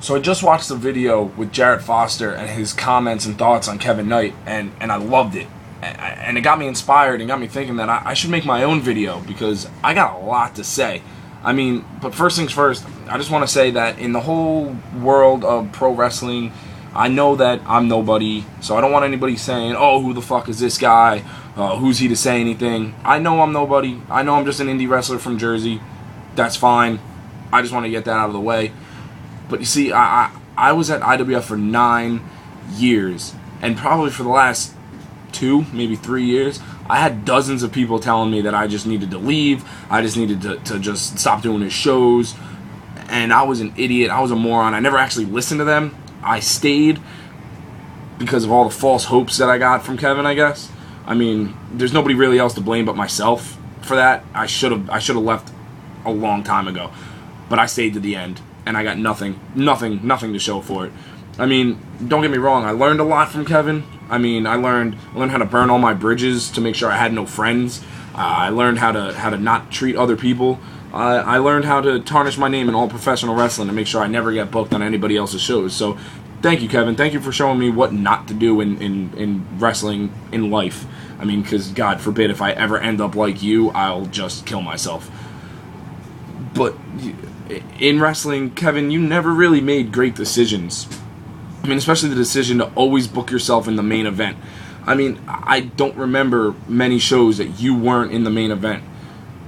So I just watched the video with Jarrett Foster and his comments and thoughts on Kevin Knight, and I loved it. And it got me inspired and got me thinking that I should make my own video because I got a lot to say. I mean, but first things first, I just want to say that in the whole world of pro wrestling, I know that I'm nobody, so I don't want anybody saying, oh, who the fuck is this guy? Who's he to say anything? I know I'm nobody. I know I'm just an indie wrestler from Jersey. That's fine. I just want to get that out of the way. But you see, I was at IWF for 9 years, and probably for the last 2, maybe 3 years, I had dozens of people telling me that I just needed to leave, I just needed to just stop doing his shows, and I was an idiot, I was a moron. I never actually listened to them. I stayed because of all the false hopes that I got from Kevin, I guess. I mean, there's nobody really else to blame but myself for that. I should have left a long time ago, but I stayed to the end. And I got nothing to show for it. I mean, don't get me wrong, I learned a lot from Kevin. I mean, I learned how to burn all my bridges to make sure I had no friends. I learned how to not treat other people. I learned how to tarnish my name in all professional wrestling to make sure I never get booked on anybody else's shows. So, thank you, Kevin. Thank you for showing me what not to do in wrestling, in life. I mean, because God forbid if I ever end up like you, I'll just kill myself. But in wrestling, Kevin, you never really made great decisions. I mean, especially the decision to always book yourself in the main event. I mean, I don't remember many shows that you weren't in the main event.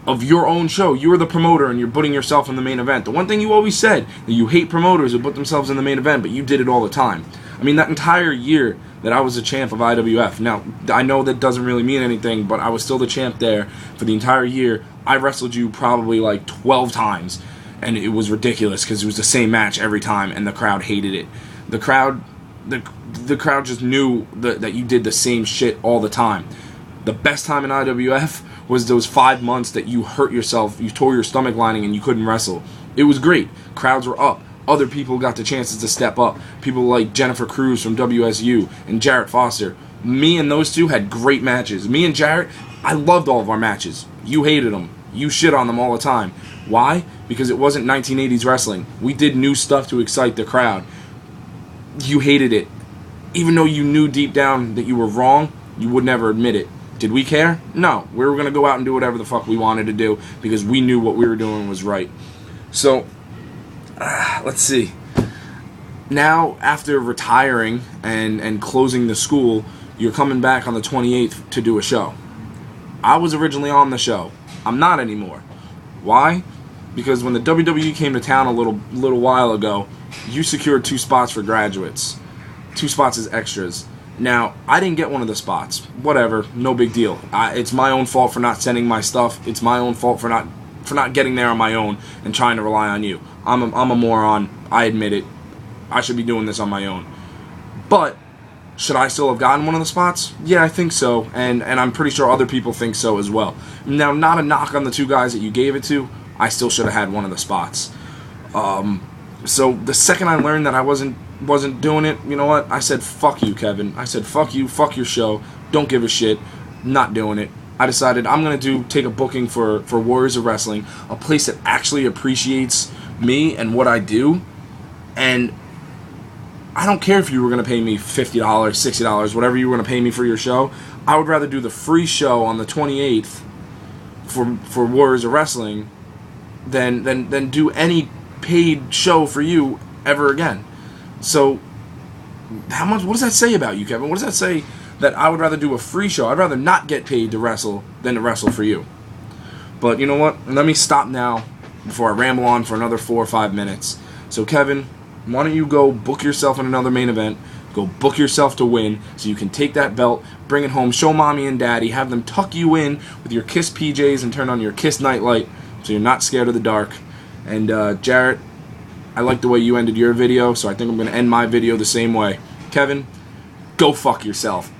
Of your own show, you were the promoter and you're putting yourself in the main event. The one thing you always said, that you hate promoters who put themselves in the main event, but you did it all the time. I mean, that entire year that I was the champ of IWF. Now, I know that doesn't really mean anything, but I was still the champ there for the entire year. I wrestled you probably like 12 times. And it was ridiculous because it was the same match every time, and the crowd hated it. The crowd just knew that you did the same shit all the time. The best time in IWF was those 5 months that you hurt yourself, you tore your stomach lining, and you couldn't wrestle. It was great. Crowds were up. Other people got the chances to step up. People like Jennifer Cruz from WSU and Jarrett Foster. Me and those two had great matches. Me and Jarrett, I loved all of our matches. You hated them. You shit on them all the time. Why? Because it wasn't 1980s wrestling. We did new stuff to excite the crowd. You hated it. Even though you knew deep down that you were wrong, you would never admit it. Did we care? No. We were going to go out and do whatever the fuck we wanted to do because we knew what we were doing was right. So, let's see. Now, after retiring and closing the school, you're coming back on the 28th to do a show. I was originally on the show. I'm not anymore. Why? Because when the WWE came to town a little while ago, you secured 2 spots for graduates. 2 spots as extras. Now, I didn't get one of the spots. Whatever, no big deal. It's my own fault for not sending my stuff. It's my own fault for not getting there on my own and trying to rely on you. I'm a moron. I admit it. I should be doing this on my own. But should I still have gotten one of the spots? Yeah, I think so, and I'm pretty sure other people think so as well. Now, not a knock on the 2 guys that you gave it to. I still should have had one of the spots. So the second I learned that I wasn't doing it, you know what? I said, fuck you, Kevin. I said, fuck you, fuck your show. Don't give a shit. Not doing it. I decided I'm going to take a booking for Warriors of Wrestling, a place that actually appreciates me and what I do, and I don't care if you were going to pay me $50, $60, whatever you were going to pay me for your show. I would rather do the free show on the 28th for Warriors of Wrestling than do any paid show for you ever again. So, what does that say about you, Kevin? What does that say that I would rather do a free show? I'd rather not get paid to wrestle than to wrestle for you. But you know what? Let me stop now before I ramble on for another 4 or 5 minutes. So, Kevin, why don't you go book yourself in another main event, go book yourself to win so you can take that belt, bring it home, show mommy and daddy, have them tuck you in with your Kiss PJs and turn on your Kiss nightlight so you're not scared of the dark. And Jarrett, I like the way you ended your video, so I think I'm going to end my video the same way. Kevin, go fuck yourself.